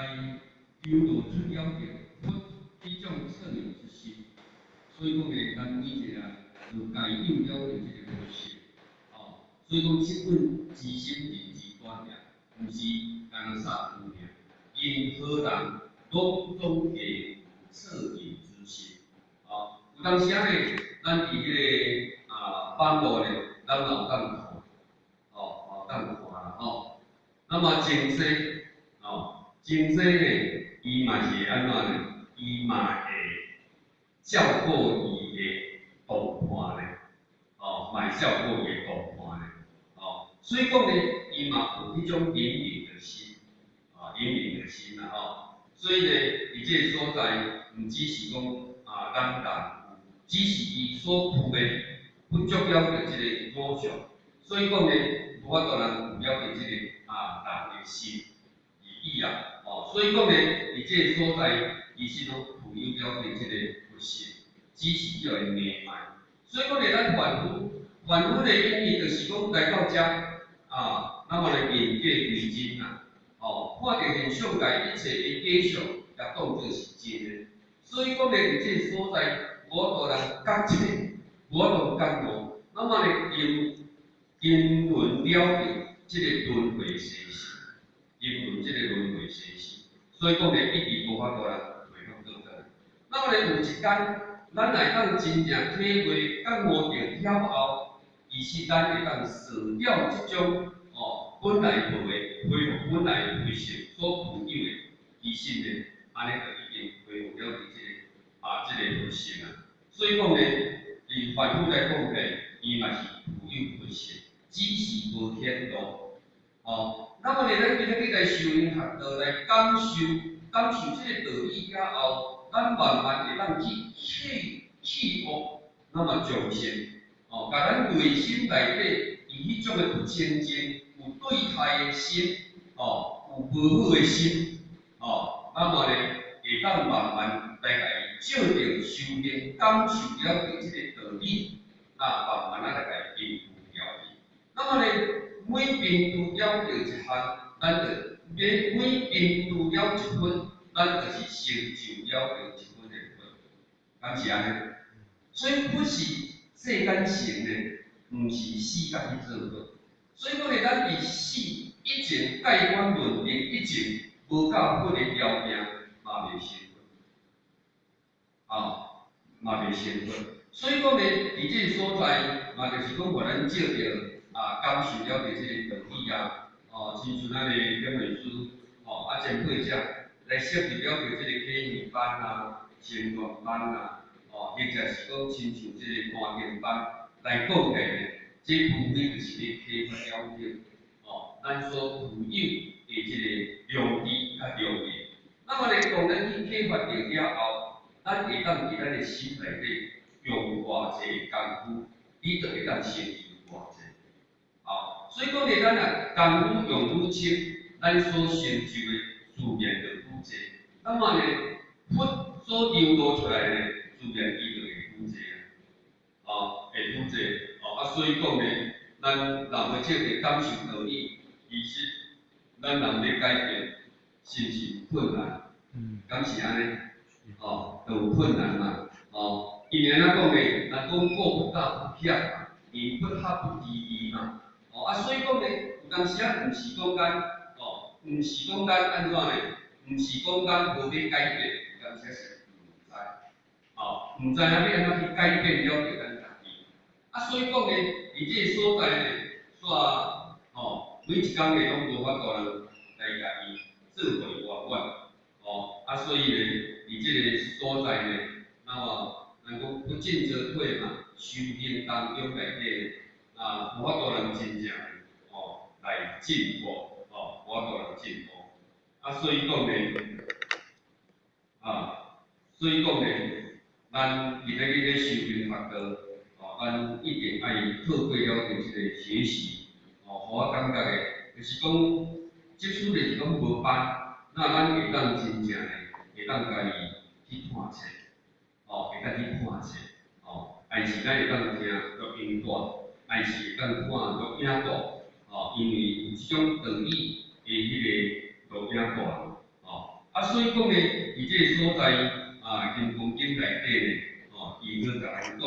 来诱导出了解出迄种测量之心，所以讲咧，咱每一个就该应了解这个模式，所以讲这本知识认知观念，毋是干啥物件，因何人拢总给测验之心，有当时啊咧，咱伫迄个网络咧，咱也有当看，当看啦那么前世，前世咧，伊嘛是安怎呢？伊嘛会照顾伊的同伴咧，嘛会照顾伊的同伴咧，所以讲咧，伊嘛有迄种怜悯的心，怜悯的心啦，所以咧，伫这个所在，毋只是讲咱人，只是伊所负的不足了的即个五项，所以讲咧，无法度人有了解即个人的心意义啊，所以讲咧，伫这个所在，伊是拢富有了解即个佛性，只是叫伊明白。所以讲咧，咱凡夫的意义就是讲来到遮那么咧面对为真啦，看到现象界一切的假象，也当作是真的。所以讲咧，伫这个所在，无法度人觉切，无法度觉悟，那么咧因论了解即个轮回生死，因论即个轮回生死，所以讲咧，一直无法度人回复倒转。那么咧有一天，咱来当真正体会觉悟着了后，伊是咱会当舍掉即种本来无的恢复本来的慧性所富有的疑心咧，安尼就已经恢复了即个佛性啊。所以讲咧，以反复来讲起，伊嘛是富有佛性，只是无天道。那么咧，咱今日来修行学道来感受即个道理了后，咱慢慢会当去契悟，那么众生，甲咱内心内底伊迄种的不清净，有对害的心，有无好的心，那么咧会当慢慢来甲伊照着修行，感受了解即个道理，慢慢来甲伊平复了解。那么咧，每平复了解一项，咱就每平复了一分，咱就是成就了一分的分，敢是安尼？所以不是世间成的，毋是世间去做好。所以讲咧，咱伫死以前盖棺论定以前，无到佛的条件，嘛袂成佛，嘛袂成佛。所以讲咧，伫这个所在，嘛就是讲，互咱照着感受了解即个道理亲像咱的点文书，前辈者来设立了解即个启示班成传班或者是讲亲像即个观念班来讲起咧，这无非就是咧启发了解，咱所富有的即个良知甲良言。那么咧，当咱去启发着了后，咱会当伫咱的心内底用偌济功夫，你就会当成就偌济。所以讲咧，咱功夫用愈深，咱所成就的自然就愈济。那么咧，佛所流露出来咧，自然伊就会愈济会愈济。所以讲咧，咱若要照着感受道理，其实咱人要改变，是毋是困难？敢是安尼？就有困难嘛。因为安怎讲咧，咱讲过不大不险嘛，言不合不离义嘛。所以讲咧，有当时毋是讲毋是讲咱安怎咧，毋是讲咱无要改变，有当时是毋知，毋知影要安怎去改变了着咱家己。所以讲咧，伫即个所在咧，每一工咧拢无法度人来家己做回圆满，所以咧，伫即个所在咧，那么咱讲不进则退嘛，修行当中内底无法度人真正来进步，无法度人进步。所以讲咧，咱伫咧修行学道，咱一定爱透过了着即个学习，互我感觉诶，就是讲，即使就是讲无班，那咱会当真正诶，会当家己去看册，会当去看册，还是咱会当听录音带，还是会当看录影带，因为有即种道理诶迄个录影带，所以讲呢，伫这个所在金光经内底呢，伊个就来讲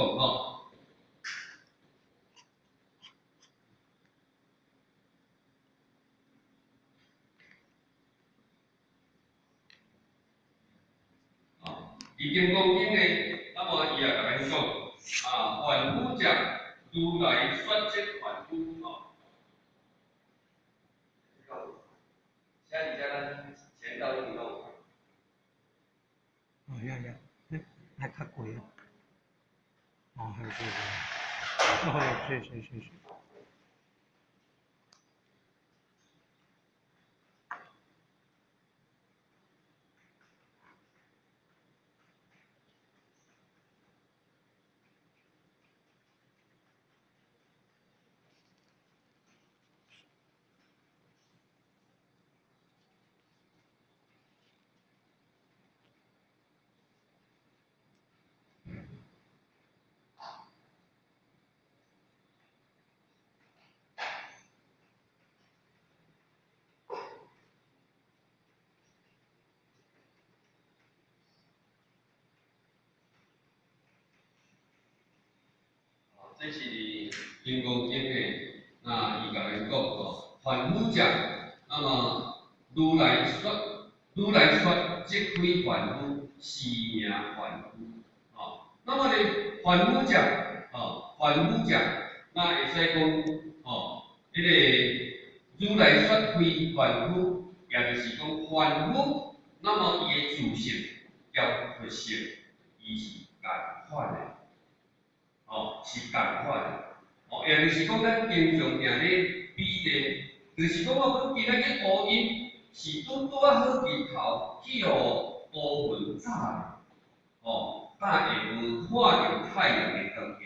伫金光经呢，那么伊也甲咱讲，凡夫者，如来说即凡夫现在咱前道运动。还较贵啊。还有这个。是。这是金刚经的，那伊甲咱讲凡夫者，那么如来说即非凡夫，是名凡夫。那么呢，凡夫者，那会使讲迄个如来说非凡夫，也就是讲凡夫，那么伊的自性交佛性，伊是共款的。是共款的，也就是讲，咱经常定咧比咧，就是讲阮今仔日乌音是拄好日头去互乌云早等下晡看着太阳的光亮。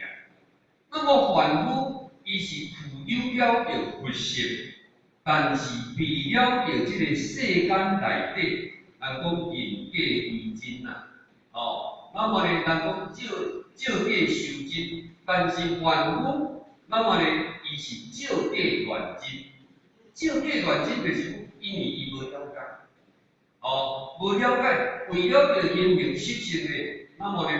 那么凡夫伊是具有了着佛性，但是避了着即个世间内底，人讲人假为真那么呢，人讲照假修真。但是凡夫，那么呢，伊是照假乱真。照假乱真就是因为伊无了解，无了解，为了着因明实性呢，那么呢，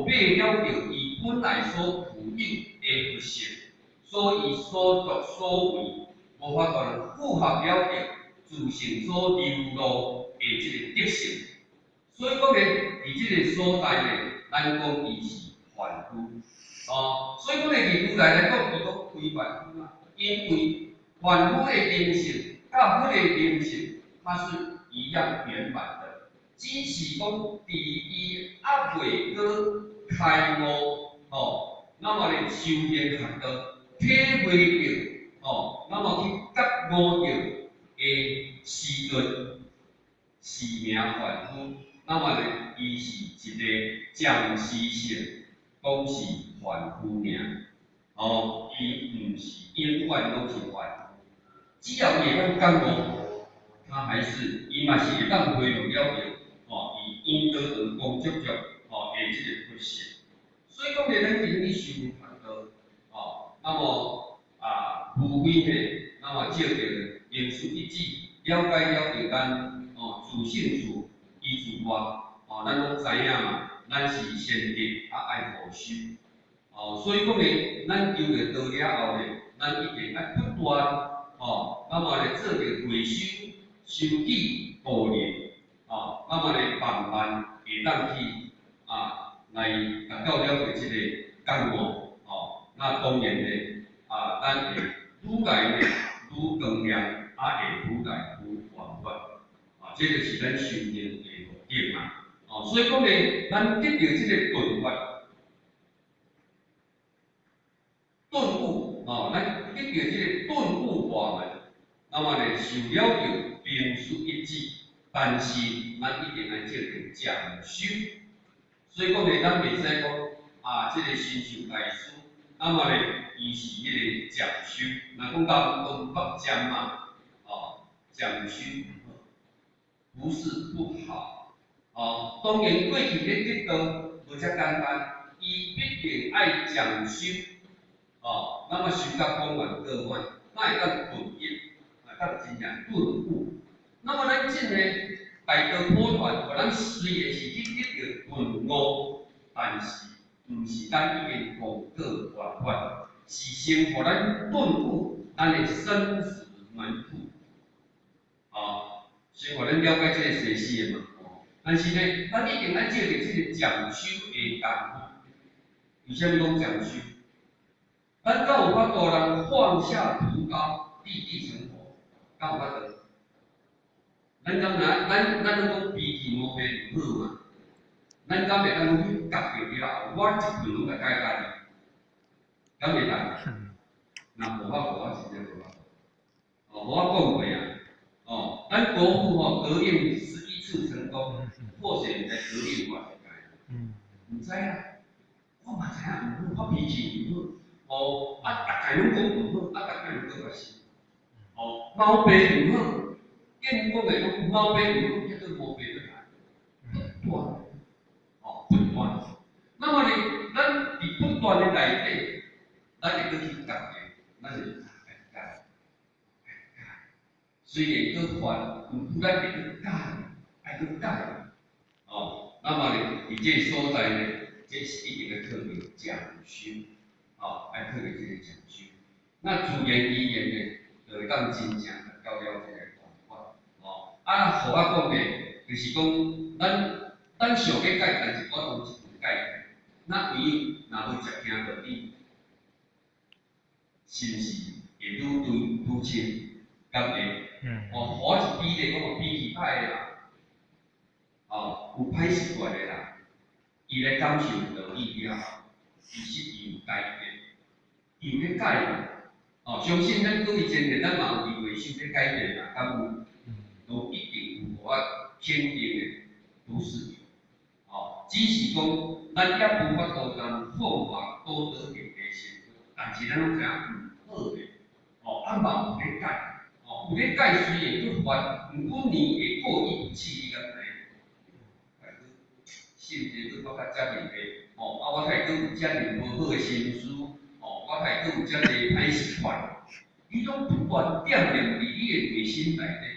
违背了着伊本来所具有的佛性，所以所作所为，无法度符合了着自性所流露的即个德性。所以讲呢，伫即个所在呢，咱讲伊是凡夫。所以讲呢，如来来讲，伊讲非凡夫因为凡夫的灵性甲佛的灵性，它是一样圆满的，只是讲伫伊还未过开悟那么呢，修行学道体会着那么去觉悟着的时阵，是名凡夫。那么呢，伊是一个暂时性。讲是凡夫尔，伊毋是永远拢是凡夫。只要会当感悟，他还是伊嘛是会当回入了着伊因道而光足足的即个佛性。所以讲呢，咱今日修学道那么无非呢，那么照着言说一致，了解了着咱自性处依自外，咱拢知影嘛。咱是先得爱护修，所以讲呢，咱求着道了后呢，咱一定爱不断那么呢做着回修、修己、护人那么呢慢慢会当去来达到了着即个觉悟那当然呢咱会愈来呢愈光亮，会愈来愈圆满这就是咱修行的目的嘛。所以讲呢，咱得到即个顿法、顿悟咱得到即个顿悟法门，那么呢，受了着平素一致，但是咱一定要照着讲修。所以讲呢，咱袂使讲即个新秀大师，那么呢，伊是迄个讲修，若讲东北讲嘛，讲修不是不好。当然过去咧得道无遮简单，伊必定爱讲修，那么修到光完圆满，那会当顿一，当真正顿悟。那么咱真呢，大道普传，互咱虽然是去得到顿悟，但是毋是咱已经功过圆满，是先互咱顿悟咱的生死门户。先互咱了解这个世事的嘛。但是呢，咱一定要借着这个讲修的功夫。为什么讲讲修？咱敢有法度人放下屠刀，立地成佛？敢有法度？咱讲讲脾气毛病唔好嘛？咱敢袂当去夹着了后，我一份拢甲解解哩，敢袂当？那无法度，我真正无法度。我讲过啊，咱国父得令11次成功，或许在得令我世界。唔知啊，我嘛知影唔好，我脾气唔好，大家拢讲唔好，大家拢讲我是，毛病唔好。见我哋讲毛病唔好，叫做毛病在哪？不断，不断。那么呢，咱伫不断的内底，咱就去改变，咱就改。虽然去犯，毋咱得去改，爱去改。那么呢，伫这所在呢，这是一定要特别讲修，爱特别这个讲修。那自然语言呢，就会当真正教了这个。互我讲的，就是讲，咱想要改，但是我当一份改。那唯有若要接听道理，是毋是会愈清？敢会？互我一比例，我脾气歹的啦，有歹习惯的啦，伊来感受道理了后，其实伊有改变，伊有咧改啦。相信咱各位前面，咱嘛有机会想要改变啦，敢有？都一定有我坚定的都是有，只是讲咱也无法度将方法多得点提升，但是咱拢知影好的，嘛有咧改，有咧改虽然去犯，毋过年会过意不去，你敢知？甚至去搁较遮尔个，我睇搁有遮尔无好的心思，我睇搁有遮尔歹习惯，伊拢不断点亮伫你的内心内底。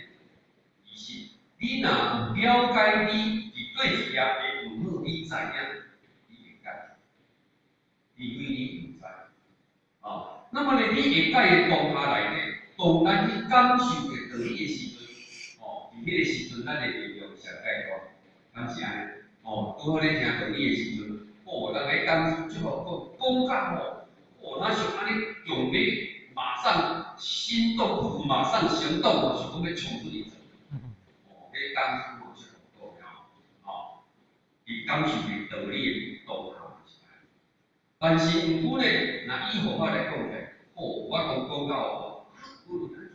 你若了解你伫对一件会唔好，你知影，你会改，因为你唔知。那么呢，你会改的当下内底，当咱去感受嘅道理的时阵，伫迄个时阵，咱的力量上介大，敢是安尼？拄好咧听道理的时阵，咱来感受即个讲较咱想安尼用力，马上心动不如马上行动，是讲要冲出去。迄感受嘛是很重要，伊感受的道理当下是安尼。但是毋过呢，若以互我来讲咧，我讲到我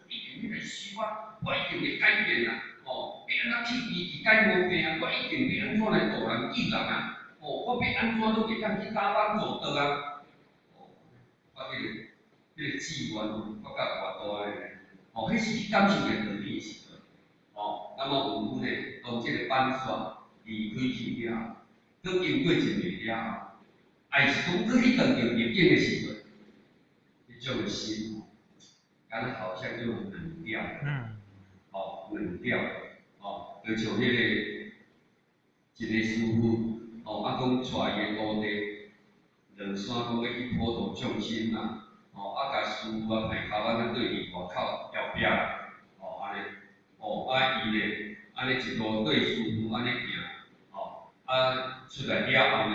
一定要来修啊，我一定会改变啊，要安怎去脾气改毛病啊，我一定要安怎来助人救人啊，我要安怎都会当去搭帮助倒啊，我迄个志愿我甲偌大咧，迄是你感受的道理的时阵。那么有阮呢，当这个班线离开去了，搁经过一年了，还是讲搁去当着逆境的时阵，迄种的心，敢好像就冷掉了，冷掉了，就像迄个一个师傅，讲带伊个徒弟落山，讲要去普度众生啦，甲师傅排头仔对伫外口摇壁啦，安尼。伊咧，安尼一路对师傅安尼行，出来了后呢，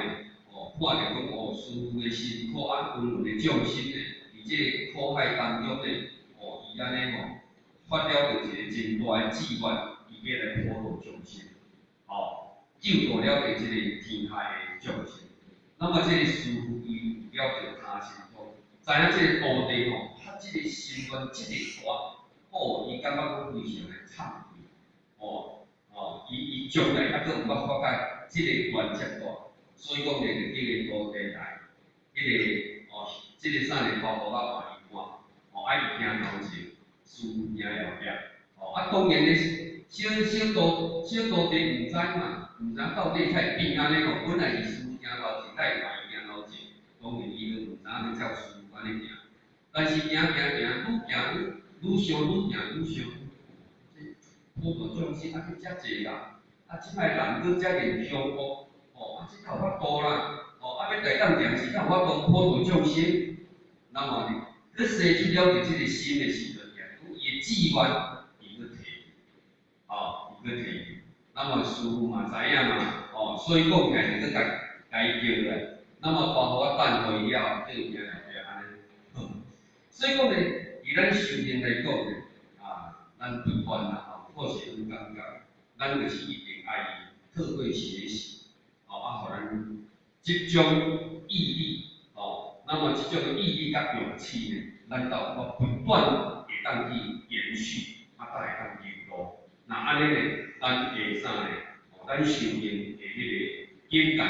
看着讲师傅的辛苦，温润的众生呢，伫这苦海当中呢，伊安尼发了着一个真大的志愿，伊要来普度众生，救度了着这个天下的众生。那么这个师傅伊有了着他心中，知影这个徒弟他这个心愿这个大，伊感觉讲非常的惭愧，伊将来还佫有法发解这个原则大，所以讲呢，就叫个徒弟来，这个啥呢，包包仔换伊看，爱伊听头前，师傅听了解，当然呢，小徒弟毋知嘛，毋知到底才会变安尼本来是师傅听头前，才会换伊听头前，当然伊就毋知要照师傅安尼行，但是行，愈想愈行愈想。普度众生啊去遮济啦，啊即摆人搁遮严凶恶，啊即较有法度啦，啊要大胆行事，较有法度普度众生。那么呢，去生去了解这个心的时阵，伊的志愿伊去提，伊去提。那么师傅嘛知影嘛，所以讲起来就去家叫来，那么包括我等会了，这有影来就安尼。所以讲呢，以咱修行来讲呢，咱不管啦，或是阮感觉，咱就是一定爱特别学习，互咱集中毅力，那么这种毅力甲勇气呢，咱就我不断会当去延续，才会当进步。那安尼呢，咱下啥呢？咱修行的迄个境界呢，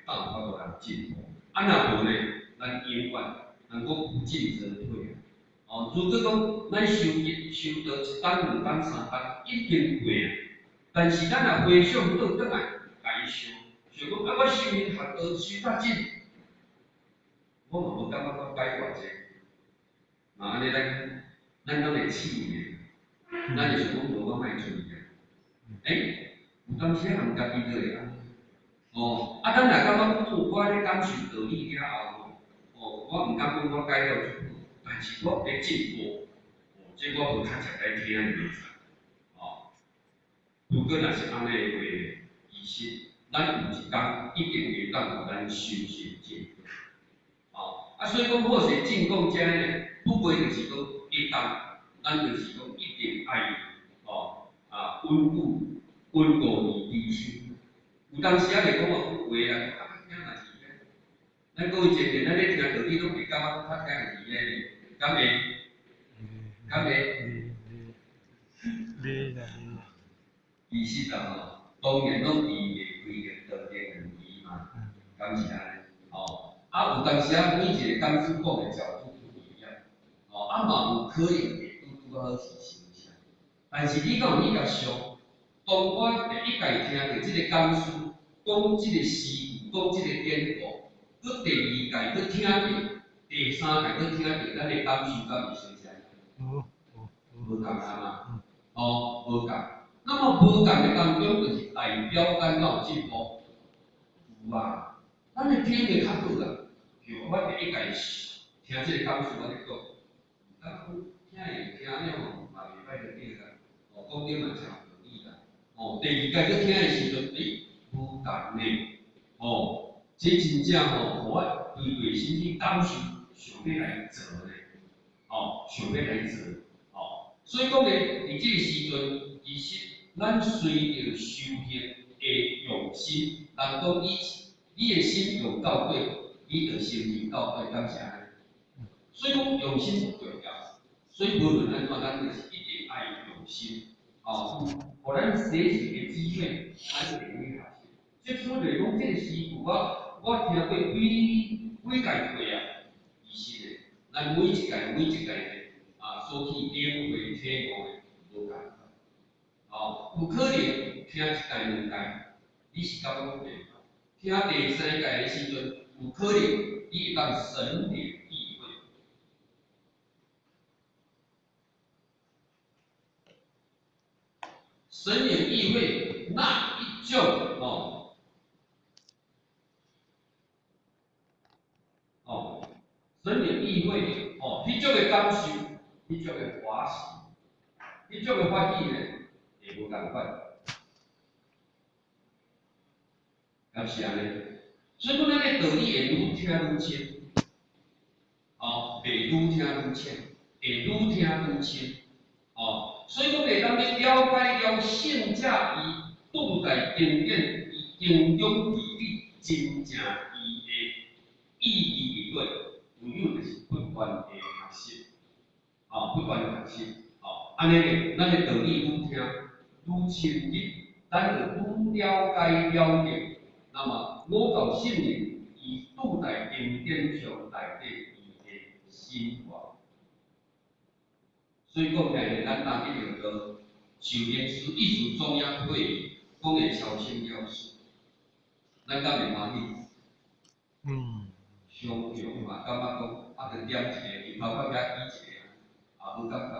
才有法度来进步。若无呢，咱永远能够不进则退。如果讲咱修到一单、两单、三单，已经过啊，但是咱若回想倒转来，家己想，想讲我修行学到修较紧，我嘛无感觉我解决者。安尼咱会气呢，咱就想讲无我卖注意啊。有当时含家己做会安尼。咱若感觉我咧感受道理了后，我毋敢讲我解了就好，但是我咧进步，这我无较实在听袂使。如果若是安尼的话，其实咱有一天一定会当互咱修行进步。所以讲或是进讲遮呢，不过就是讲一当，咱就是讲一定爱稳固理心。有当时会讲话啦，听若是咧，咱各位前面咱咧听道理拢会感觉较听是咧，敢会？敢会？其实当然拢离袂开个道理问题嘛，敢是安尼？有当时每一个讲师讲的角度不一样，嘛有可能会拄好是相像。但是你敢有想，当我第一届听到这个讲师讲这个师傅讲这个典故，佮第二届佮听到，第三届佮听到，咱的感受敢是相像？无共啊嘛，无共。那么无共的当中，就是代表咱有进步，有啊，咱会听袂较好啦。我第一届听这个讲师，我就讲，听了嘛袂歹就对啦，讲了嘛真有道理啦。第二届去听的时阵，无共呢，这真正互我对内心去感受，想要来做呢，想要来做，所以讲呢，伫这个时阵，其实咱随着修行的用心，人讲你的心用到对。你的心到对，感谢安尼。所以讲用心重要，所以无论安怎，咱就是一定爱用心。互咱学习的机会，咱就会去学习。即使来讲，这个师傅我听过几届过啊，其实咧，咱每一届咧，所去领会体悟的无共款。有可能听一届两届，你是感觉袂？听第三届的时阵。有可能你会当神领意会，神领意会那一种神领意会迄种的感受，迄种的欢喜，迄种的欢喜呢，会无共款，敢是安尼？所以讲，咱的道理会愈听愈清，袂愈听愈浅，会愈听愈清，所以讲会当去了解了圣者伊顿在经典伊经中义理真正伊的意义伫对，有就是不断的学习，不断的学习，安尼呢，咱的道理愈听愈清晰，咱就愈了解了解。那么五道圣人，伊拄在经典上内底伊的心法，所以讲起来，咱当一定个修炼师艺术中央会讲的超性要素，咱敢会欢喜？上强嘛，感觉讲着点一个，包括遐记一个，无感觉。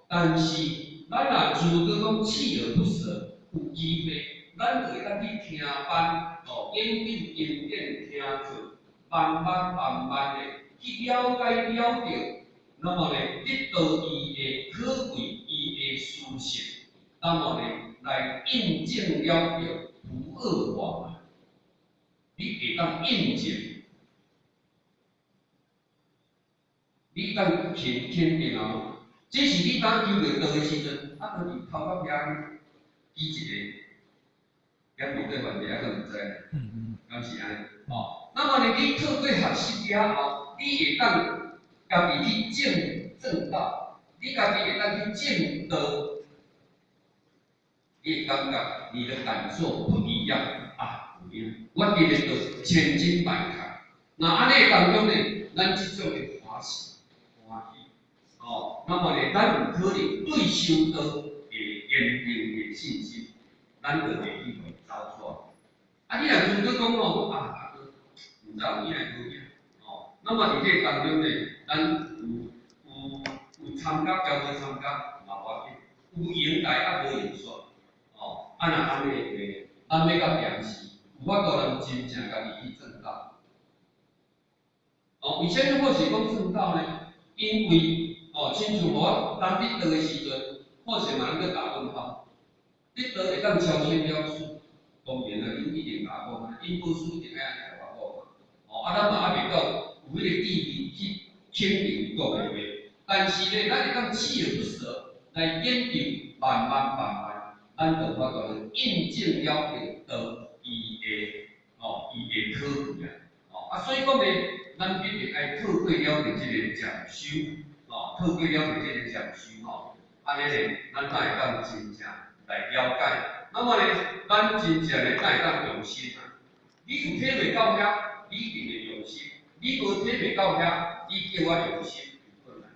但是咱若如果讲锲而不舍，有机会，咱就会当去听班，研究经典，听课，慢慢的去了解了着，那么呢，得到伊的可贵，伊的事实，那么呢，来印证了着不二法门，你会当印证。 你当肯定哦，这是你当求着道的时阵，啊，就是头壳遐记一个，遐面对问题啊，都毋知呢，敢是安尼？哦，那么呢，你透过学习了后，你会当家己去正道，你家己会当去正道，你会感觉你的感受不一样啊，不一样。我今日就千金百看，那安尼当中呢，咱即种的欢喜。 那么呢，咱有可能对修道的坚定的信心，咱就会去走错。啊，你若如果讲哦，啊，唔知有影会好影，那么伫这当中呢，咱有参加，交无参加嘛无要紧，有赢来啊无赢煞，啊若安尼个，咱要到良时，有法度人真正家己去正道。为什么或是讲正道呢？因为 亲像我当得道的时阵，或是嘛咱去打问号，得道会当超前了事，当然啦，恁一定甲我讲，因故事一定爱安尼甲我讲嘛。咱嘛还袂到有迄个意义去肯定讲的话，但是呢，咱会当锲而不舍来研究，慢慢，咱就法度印证了着道伊的可贵啊。所以讲呢，咱必定爱透过了着这个讲修。 透过了解这个讲书安尼呢，咱才会当真正来了解。那么呢，咱真正呢，才会当用心啊。你有体袂到遐，你一定会用心；你无体袂到遐，你叫我用心，有困难，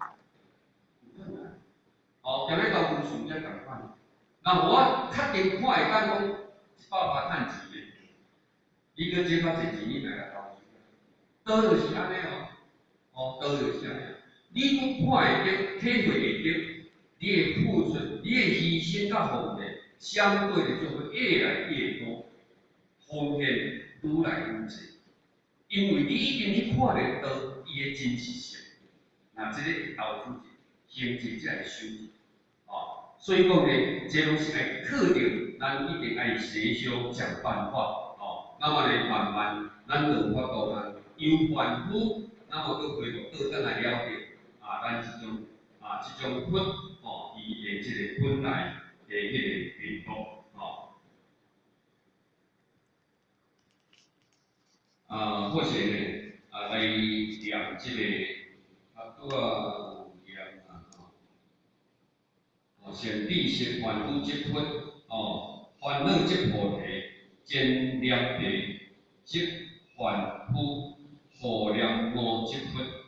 有困难。今日投资顺则共款。那我确定看会当讲100%趁钱的，你搁借较侪钱，你来投资。倒就是安尼倒就是安尼。 你愈看会到、体会会到，你的付出、你的牺牲甲奉献，相对的就会越来越多，奉献愈来愈多。因为你已经去看得到伊的真实性，那这个投资形成才会收益。所以讲呢，这拢是爱克定，咱一定爱细小想办法。那么呢，慢慢咱就有法度啊，由凡夫，那么去回头倒转来了解。 咱这种分伊的这个本来的迄个面目或者呢来念这个拄有念先地先凡夫即分烦恼即菩提，见念地即凡夫，何念无即分。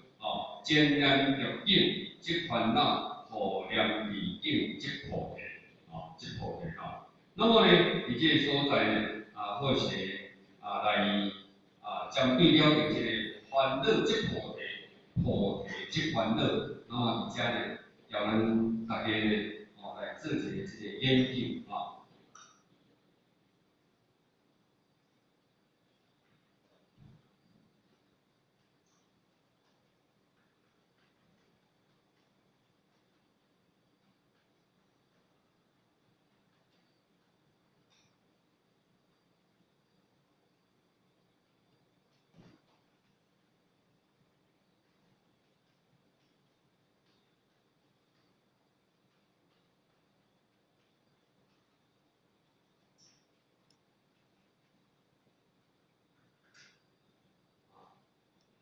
见念入境即烦恼，何念离境即菩提，即菩提那么呢，伫这个所在呢，或是来针对了着这个烦恼即菩提，菩提即烦恼，那么伫遮呢，叫咱大家呢，来做一个这个研究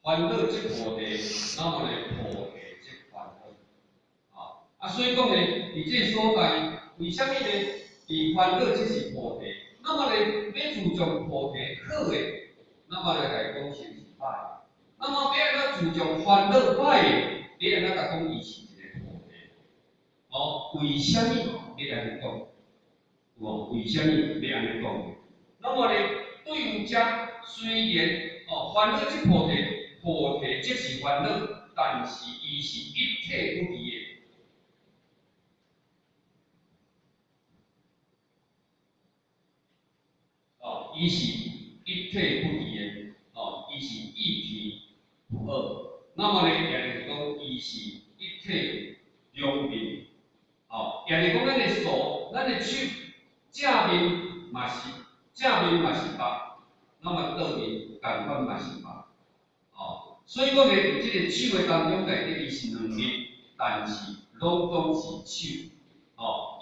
烦恼即菩提，那么呢，菩提即烦恼所以讲呢，伫这所在，为什么呢？伫烦恼即是菩提，那么呢，要注重菩提好的，那么来讲先是歹。那么要安怎注重烦恼歹的，你安怎甲讲伊是一个菩提？为什么要安尼讲？为什么要安尼讲？那么呢，对于遮虽然烦恼即菩提，菩提即是烦恼，但是伊是一体不离的。伊是一体不离的，伊是一体不二。那么呢，也就是讲，伊是一体两面，也就是讲，咱的手、咱的手正面嘛是目，那么倒面同款嘛是目，所以讲呢，伫即个手的当中内底，伊是两面，但是拢总是手，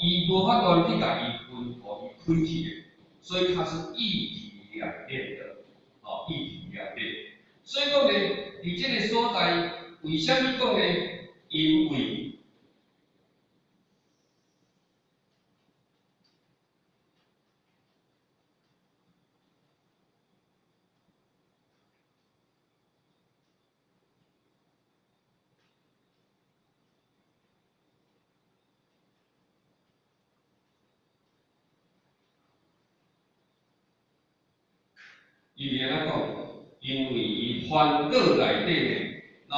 伊无法度去甲伊分，互伊开去的，所以它是一体两面的，一体两面。所以讲呢，伫即个所在，为虾米讲呢？因为安怎讲？因为伊烦恼内底呢，那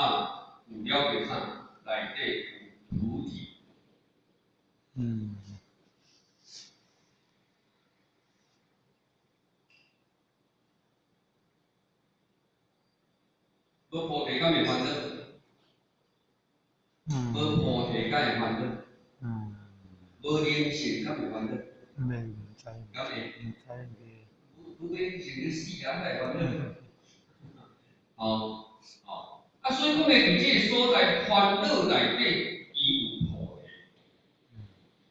有了解啥？内底有菩提。无菩提，敢会烦恼？无菩提，敢会烦恼？无灵性，敢会烦恼？唔知。敢会？唔知。无灵性，你死人才烦恼。所以讲呢，伫即个所在烦恼内底，伊有菩提。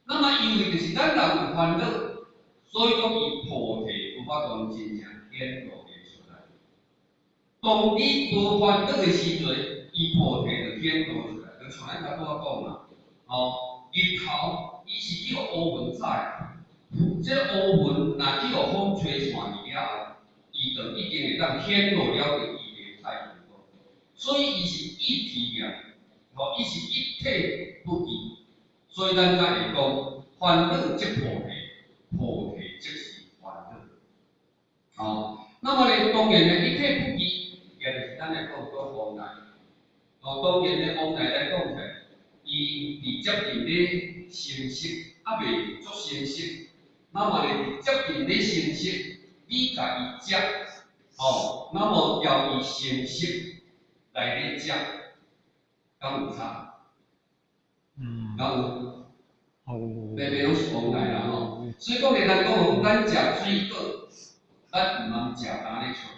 那么因为就是咱人有烦恼，所以讲伊菩提有法度真正显露个出来。当你无烦恼的时阵，伊菩提就显露出来。就像咱头拄仔讲嘛，日头伊是叫乌云早，即个乌云若叫风吹散去了后，伊就一定会当显露了着伊个太阳光。所以伊是一体两，伊是一体不异。所以咱才会讲，烦恼即菩提，菩提即是烦恼。那么呢，当然呢，一体不异，也就是咱来讲个往来。当然呢，往来来讲起来，伊伫接近咧成熟，未足成熟。那么呢，接近咧成熟，你甲伊接，那么要伊成熟来咧接，敢有差？敢有？每拢是往来啦所以讲咧，咱讲咱食水果，咱毋通食干咧出来，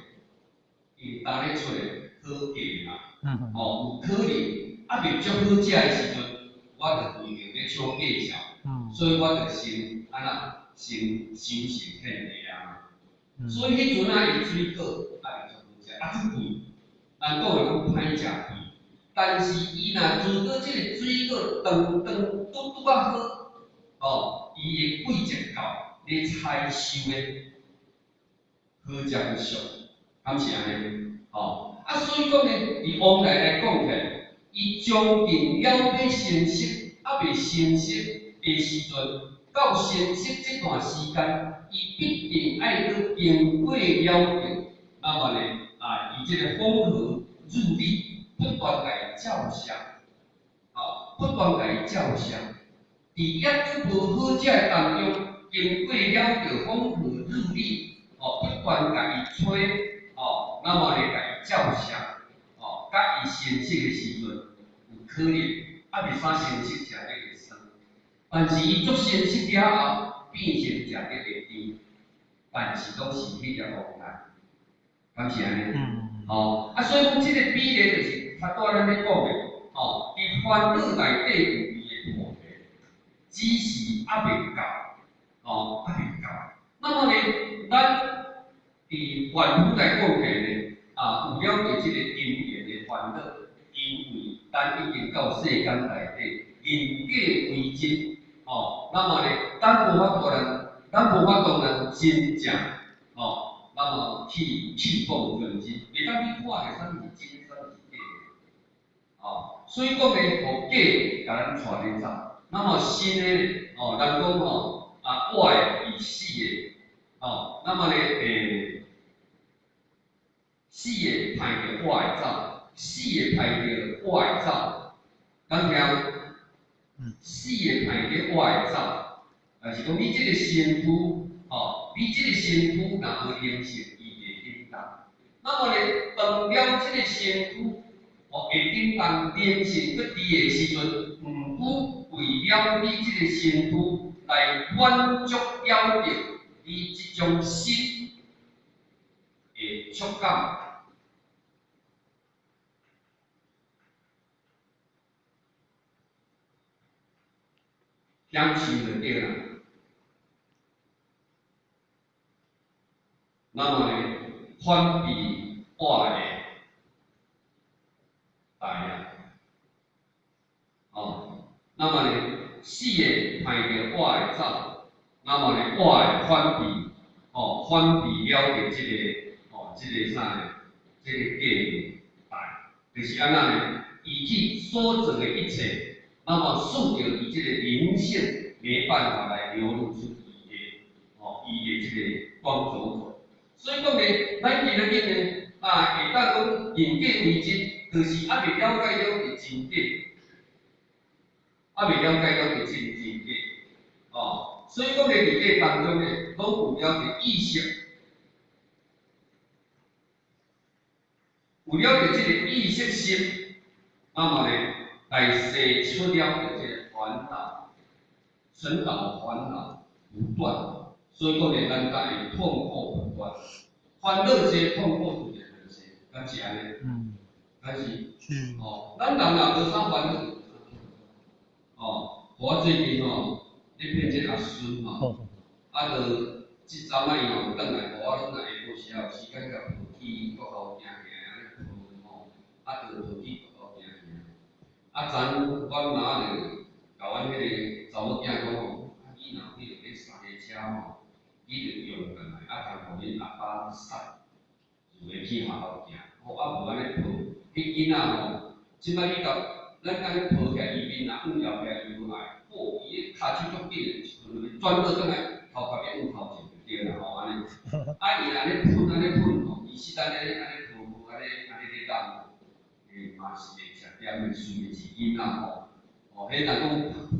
因为干咧出来好价嘛，有可能未足好食的时阵，我就规定咧抢价销，所以我就先先收成片的啊。所以迄阵伊水果未足好食，足贵，咱讲的讲歹食贵。但是伊若如果即个水果长拄啊好，伊的季节到，你采收的好食不俗，敢是安尼？所以讲呢，伫往来讲起来，伊将近了要成熟，未成熟的时阵，到成熟这段时间，伊必定爱去经过了定，那么呢，伊即个风和日丽。不断来照相，不断来照相。伫抑拄无好食的当中，经过了着风和日丽，不断甲伊吹，那么咧甲伊照相，甲伊成熟的时阵，有可能未啥成熟食得会酸，但是伊足成熟了后，变成食得会甜，但是拢是迄个往来，敢是安尼？所以讲即个比例就是。较多咱咧讲的，伊烦恼内底有伊的菩提，只是未到，未到。那么呢，咱伫凡夫来讲起呢，有了解即个因缘的烦恼，因为咱已经到世间内底，人皆为真，那么呢，咱无法度人真正，那么去讲纯真，袂当去看个啥物是真，啥物是假。所以讲呢，互假甲咱带咧走，那么新的咱讲活的与死的，那么咧死的排着活的走，死的排着活的走，敢听？死的排着活的走，但是讲你即个身躯你这个身躯若无灵性，伊袂叮当。那么呢，当了这个身躯会叮当灵性去伫的时阵，毋过为了你这个身躯来满足了着你这种心的触感。享受就对啦。那么呢，反比我的大啊，那么呢，死的排着我的走，那么呢，我的反比，反比了着这个，这个啥呢？这个价大，就是安那呢？以去所做的一切，那么顺着伊这个灵性没办法来流露出伊的这个光走口。所以讲呢，咱今日呢，会当讲人格为真，就是还未了解了个真谛，还未了解了个真谛，所以讲呢，伫个当中呢，拢有了个意识，有了个这个意识心，那么呢，来释出了个这个烦恼，尘劳烦恼不断。所以讲呢，咱才会痛苦不断，烦恼多，痛苦就会多，敢是安尼？敢是？咱人若无啥烦恼，我最近咧骗这阿孙就即阵仔伊若有转来，我转来下晡时有时间甲抱去国校行行，安尼抱，就抱去国校行行。昨阮妈就甲阮迄个查某囝讲你若去着迄三个车你着用转来，通互恁阿爸送，就袂去学校行。无安尼抱，迄囡仔即摆你甲咱甲你抱起来，伊面若摇起来伊无爱，伊骹手足紧的，转倒转来，头壳要往头前就对啦，安尼。伊安尼喷伊实在安尼抱安尼咧打，嘛是会吃点的，虽然是囡仔迄若讲。